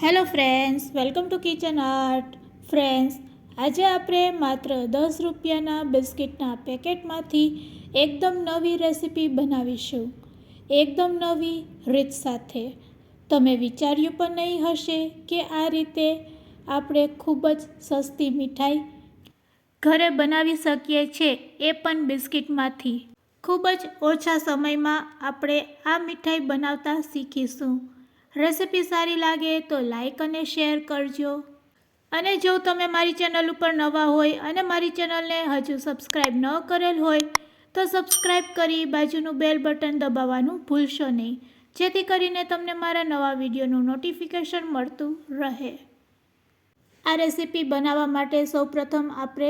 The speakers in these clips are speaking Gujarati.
Hello friends, welcome to kitchen art. Friends, આજે આપણે માત્ર 10 રૂપિયાના બિસ્કિટના પેકેટમાંથી એકદમ નવી રેસીપી બનાવીશું. એકદમ નવી રીત સાથે. તમે વિચાર્યું પણ નહીં હશે કે આ રીતે આપણે ખૂબ જ સસ્તી મીઠાઈ ઘરે બનાવી શકીએ છીએ, એ પણ બિસ્કિટમાંથી. ખૂબ જ ઓછા સમયમાં આપણે આ મીઠાઈ બનાવતા શીખીશું. રેસીપી સારી લાગે તો લાઈક અને શેર કરજો. અને જો તમે મારી ચેનલ ઉપર નવા હોય અને મારી ચેનલને હજુ સબસ્ક્રાઈબ ન કરેલ હોય તો સબસ્ક્રાઈબ કરી બાજુનું બેલ બટન દબાવવાનું ભૂલશો નહીં, જેથી કરીને તમને મારા નવા વિડીયોનું નોટિફિકેશન મળતું રહે. આ રેસીપી બનાવવા માટે સૌપ્રથમ આપણે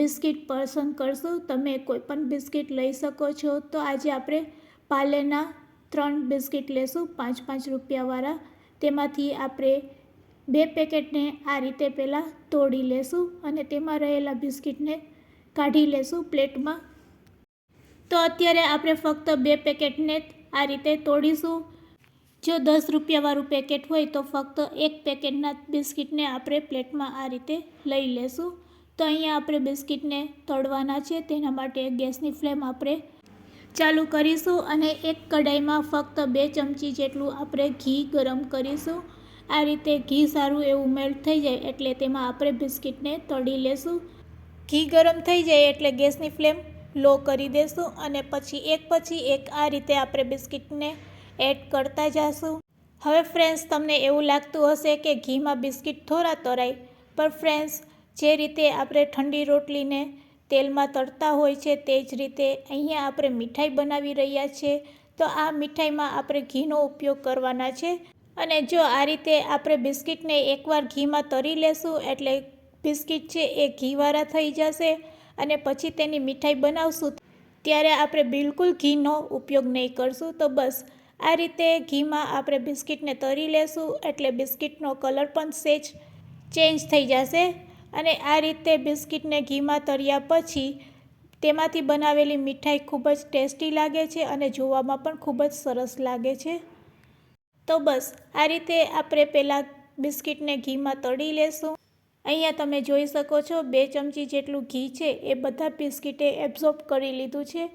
બિસ્કિટ પસંદ કરશું. તમે કોઈ પણ બિસ્કિટ લઈ શકો છો. તો આજે આપણે પાર્લેના 3 બિસ્કિટ લેશું, 5-5 રૂપિયાવાળા. તેમાંથી આપણે 2 પેકેટને આ રીતે પહેલાં તોડી લેશું અને તેમાં રહેલા બિસ્કિટને કાઢી લેશું પ્લેટમાં. તો અત્યારે આપણે ફક્ત 2 પેકેટને આ રીતે તોડીશું. જો 10 રૂપિયાવાળું પેકેટ હોય તો ફક્ત 1 પેકેટના બિસ્કિટને આપણે પ્લેટમાં આ રીતે લઈ લેશું. તો અહીંયા આપણે બિસ્કિટને તળવાના છે, તેના માટે ગેસની ફ્લેમ આપણે ચાલુ કરીશું અને એક કઢાઈમાં ફક્ત 2 ચમચી જેટલું આપણે ઘી ગરમ કરીશું. આ રીતે ઘી સારું એવું મેલ્ટ થઈ જાય એટલે તેમાં આપણે બિસ્કિટને તળી લેશું. ઘી ગરમ થઈ જાય એટલે ગેસની ફ્લેમ લો કરી દેશું અને પછી એક આ રીતે આપણે બિસ્કિટને એડ કરતા જઈશું. હવે ફ્રેન્ડ્સ, તમને એવું લાગતું હશે કે ઘીમાં બિસ્કિટ થોડા તળાય, પણ ફ્રેન્ડ્સ, જે રીતે આપણે ઠંડી રોટલીને તેલમાં તળતા હોય છે તે જ રીતે અહીંયા આપણે મીઠાઈ બનાવી રહ્યા છીએ. તો આ મીઠાઈમાં આપણે ઘીનો ઉપયોગ કરવાના છે. અને જો આ રીતે આપણે બિસ્કિટને એકવાર ઘીમાં તળી લેશું એટલે બિસ્કિટ છે એ ઘીવાળા થઈ જશે અને પછી તેની મીઠાઈ બનાવશું ત્યારે આપણે બિલકુલ ઘીનો ઉપયોગ નહીં કરશું. તો બસ આ રીતે ઘીમાં આપણે બિસ્કિટને તળી લેશું એટલે બિસ્કિટનો કલર પણ સહેજ ચેન્જ થઈ જશે. અને આ રીતે બિસ્કિટને ઘીમાં તળ્યા પછી તેમાંથી બનાવેલી મીઠાઈ ખૂબ જ ટેસ્ટી લાગે છે અને જોવામાં પણ ખૂબ જ સરસ લાગે છે. તો બસ આ રીતે આપણે પહેલાં બિસ્કિટને ઘીમાં તળી લેશું. અહીંયા તમે જોઈ શકો છો 2 ચમચી જેટલું ઘી છે એ બધા બિસ્કિટે એબ્ઝોર્બ કરી લીધું છે.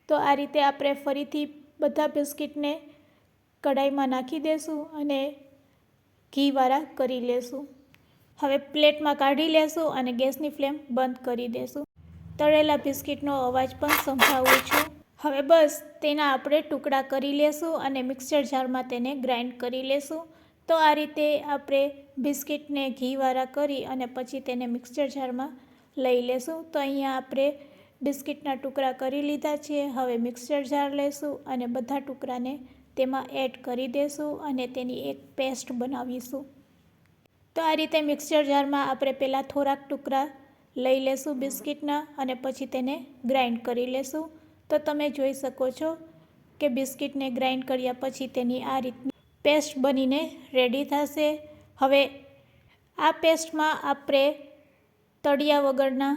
તો આ રીતે આપણે ફરીથી બધા બિસ્કિટને કઢાઈમાં નાખી દેશું અને ઘીવાળા કરી લેશું. હવે પ્લેટમાં કાઢી લેશું અને ગેસની ફ્લેમ બંધ કરી દેશું. તળેલા બિસ્કિટનો અવાજ પણ સંભળાવું છું. હવે બસ તેના આપણે ટુકડા કરી લેશું અને મિક્સર જારમાં તેને ગ્રાઇન્ડ કરી લેશું. તો આ રીતે આપણે બિસ્કિટને ઘીવાળા કરી અને પછી તેને મિક્સર જારમાં લઈ લેશું. તો અહીંયા આપણે બિસ્કિટના ટુકડા કરી લીધા છે. હવે મિક્સર જાર લેશું અને બધા ટુકડાને તેમાં એડ કરી દેશું અને તેની એક પેસ્ટ બનાવીશું. તો આ રીતે મિક્સર જારમાં આપણે પહેલાં થોડાક ટુકડા લઈ લેશું બિસ્કિટના અને પછી તેને ગ્રાઇન્ડ કરી લેશું. તો તમે જોઈ શકો છો કે બિસ્કિટને ગ્રાઇન્ડ કર્યા પછી તેની આ રીતની પેસ્ટ બનીને રેડી થશે. હવે આ પેસ્ટમાં આપણે તળિયા વગરના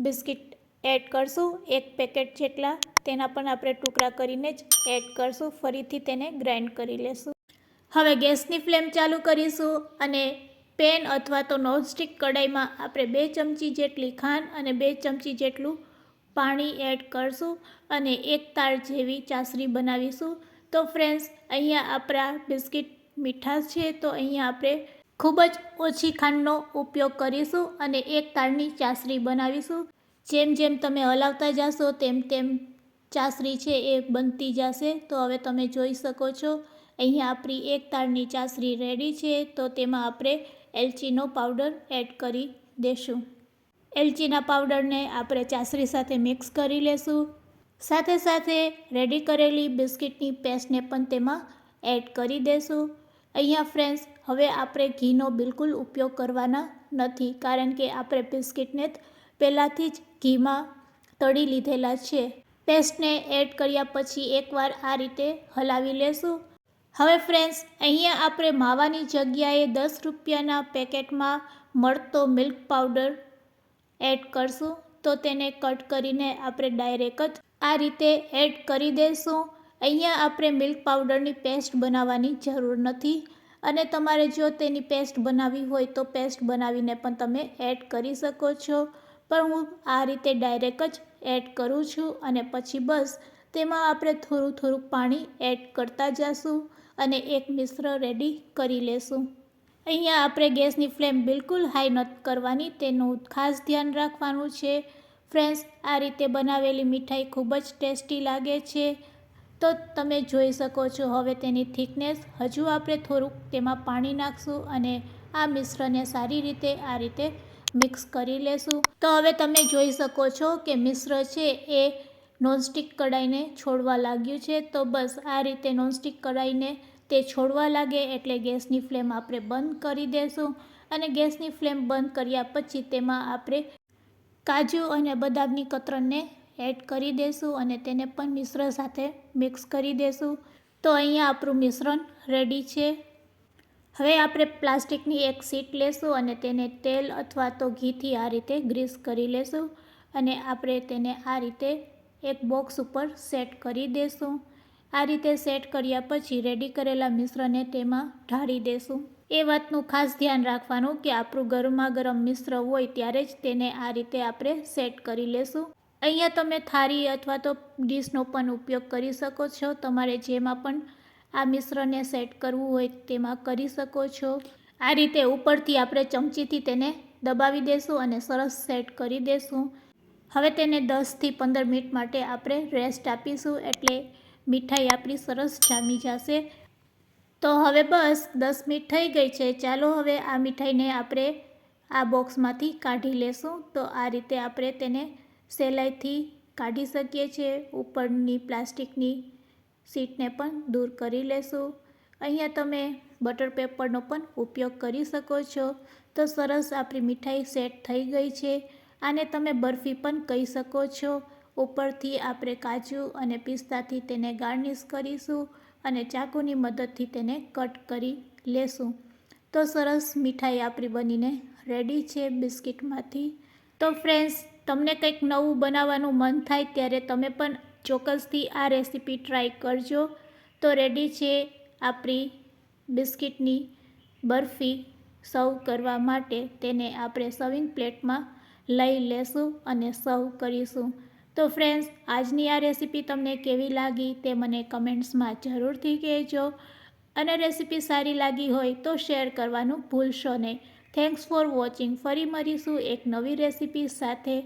બિસ્કિટ એડ કરશું, 1 પેકેટ જેટલા. તેના પણ આપણે ટુકડા કરીને જ એડ કરશું. ફરીથી તેને ગ્રાઇન્ડ કરી લેશું. હવે ગેસની ફ્લેમ ચાલુ કરીશું અને પેન અથવા તો નોનસ્ટિક કઢાઈમાં આપણે 2 ચમચી જેટલી ખાંડ અને 2 ચમચી જેટલું પાણી એડ કરશું અને 1 તાળ જેવી ચાસણી બનાવીશું. તો ફ્રેન્ડ્સ, અહીંયા આપણા બિસ્કિટ મીઠા છે તો અહીંયા આપણે ખૂબ જ ઓછી ખાંડનો ઉપયોગ કરીશું અને 1 તાળની ચાસણી બનાવીશું. જેમ જેમ તમે હલાવતા જશો તેમ તેમ ચાસણી છે એ બનતી જશે. તો હવે તમે જોઈ શકો છો અહીંયા આપણી 1 તાળની ચાસણી રેડી છે. તો તેમાં આપણે એલચીનો પાવડર એડ કરી દેશું. એલચીના પાવડરને આપણે ચાસણી સાથે મિક્સ કરી લેશું. સાથે સાથે રેડી કરેલી બિસ્કિટની પેસ્ટને પણ તેમાં એડ કરી દેશું. અહીંયા ફ્રેન્ડ્સ, હવે આપણે ઘીનો બિલકુલ ઉપયોગ કરવાના નથી, કારણ કે આપણે બિસ્કિટને પહેલાંથી જ ઘીમાં તળી લીધેલા છે. પેસ્ટને એડ કર્યા પછી એકવાર આ રીતે હલાવી લેશું. હવે ફ્રેન્ડ્સ, અહીંયા આપણે માવાની જગ્યાએ 10 રૂપિયાના પેકેટમાં મળતો મિલ્ક પાવડર એડ કરશું. તો તેને કટ કરીને આપણે ડાયરેક્ટ જ આ રીતે એડ કરી દઈશું. અહીંયા આપણે મિલ્ક પાવડરની પેસ્ટ બનાવવાની જરૂર નથી. અને તમારે જો તેની પેસ્ટ બનાવવી હોય તો પેસ્ટ બનાવીને પણ તમે એડ કરી શકો છો, પણ હું આ રીતે ડાયરેક્ટ જ એડ કરું છું અને પછી બસ તેમાં આપણે થોડું થોડું પાણી એડ કરતા જઈશું અને એક મિશ્ર રેડી કરી લેશું. અહીંયા આપણે ગેસની ફ્લેમ બિલકુલ હાઈ નથી કરવાની, તેનું ખાસ ધ્યાન રાખવાનું છે. ફ્રેન્ડ્સ, આ રીતે બનાવેલી મીઠાઈ ખૂબ જ ટેસ્ટી લાગે છે. તો તમે જોઈ શકો છો હવે તેની થિકનેસ. હજુ આપણે થોડુંક તેમાં પાણી નાખશું અને આ મિશ્રણને સારી રીતે આ રીતે મિક્સ કરી લેશું. તો હવે તમે જોઈ શકો છો કે મિશ્ર છે એ નોનસ્ટિક કઢાઈને છોડવા લાગ્યું છે. તો બસ આ રીતે નોનસ્ટિક કઢાઈને તે છોડવા લાગે એટલે ગેસની ફ્લેમ આપણે બંધ કરી દેશું અને ગેસની ફ્લેમ બંધ કર્યા પછી તેમાં આપણે કાજુ અને બદામની કતરણને એડ કરી દેશું અને તેને પણ મિશ્રણ સાથે મિક્સ કરી દેશું. તો અહીંયા આપણું મિશ્રણ રેડી છે. હવે આપણે પ્લાસ્ટિકની એક શીટ લેશું અને તેને તેલ અથવા તો ઘીથી આ રીતે ગ્રીસ કરી લેશું અને આપણે તેને આ રીતે એક બોક્સ ઉપર સેટ કરી દેશું. આ રીતે સેટ કર્યા પછી રેડી કરેલા મિશ્રણને તેમાં ઢાળી દેશું. એ વાતનું ખાસ ધ્યાન રાખવાનું કે આપણું ગરમા ગરમ મિશ્ર હોય ત્યારે જ તેને આ રીતે આપણે સેટ કરી લેશું. અહીંયા તમે થાળી અથવા તો ડીશનો પણ ઉપયોગ કરી શકો છો. તમારે જેમાં પણ આ મિશ્રણને સેટ કરવું હોય તેમાં કરી શકો છો. આ રીતે ઉપરથી આપણે ચમચીથી તેને દબાવી દેશું અને સરસ સેટ કરી દેશું. હવે તેને 10થી 15 મિનિટ માટે આપણે રેસ્ટ આપીશું એટલે મીઠાઈ આપણી સરસ જામી જશે. તો હવે બસ 10 મિનિટ થઈ ગઈ છે. ચાલો હવે આ મીઠાઈને આપણે આ બોક્સમાંથી કાઢી લેશું. તો આ રીતે આપણે તેને સહેલાઈથી કાઢી શકીએ છીએ. ઉપરની પ્લાસ્ટિકની શીટને પણ દૂર કરી લેશું. અહીંયા તમે બટર પેપરનો પણ ઉપયોગ કરી શકો છો. તો સરસ આપણી મીઠાઈ સેટ થઈ ગઈ છે. આને તમે બરફી પણ કહી શકો છો. ઉપરથી આપણે કાજુ અને પિસ્તાથી તેને ગાર્નિશ કરીશું અને ચાકુની મદદથી તેને કટ કરી લેશું. તો સરસ મીઠાઈ આપણી બનીને રેડી છે બિસ્કિટમાંથી. તો ફ્રેન્ડ્સ, તમને કંઈક નવું બનાવવાનું મન થાય ત્યારે તમે પણ ચોક્કસથી આ રેસીપી ટ્રાય કરજો. તો રેડી છે આપણી બિસ્કિટની બરફી. સર્વ કરવા માટે તેને આપણે સર્વિંગ પ્લેટમાં લઈ લેશું અને સર્વ કરીશું. તો ફ્રેન્ડ્સ, આજની આ રેસીપી તમને કેવી લાગી તે મને કમેન્ટ્સમાં જરૂરથી કહેજો અને રેસીપી સારી લાગી હોય તો શેર કરવાનું ભૂલશો નહીં. Thanks for watching. ફરી મળીશું એક નવી રેસીપી સાથે.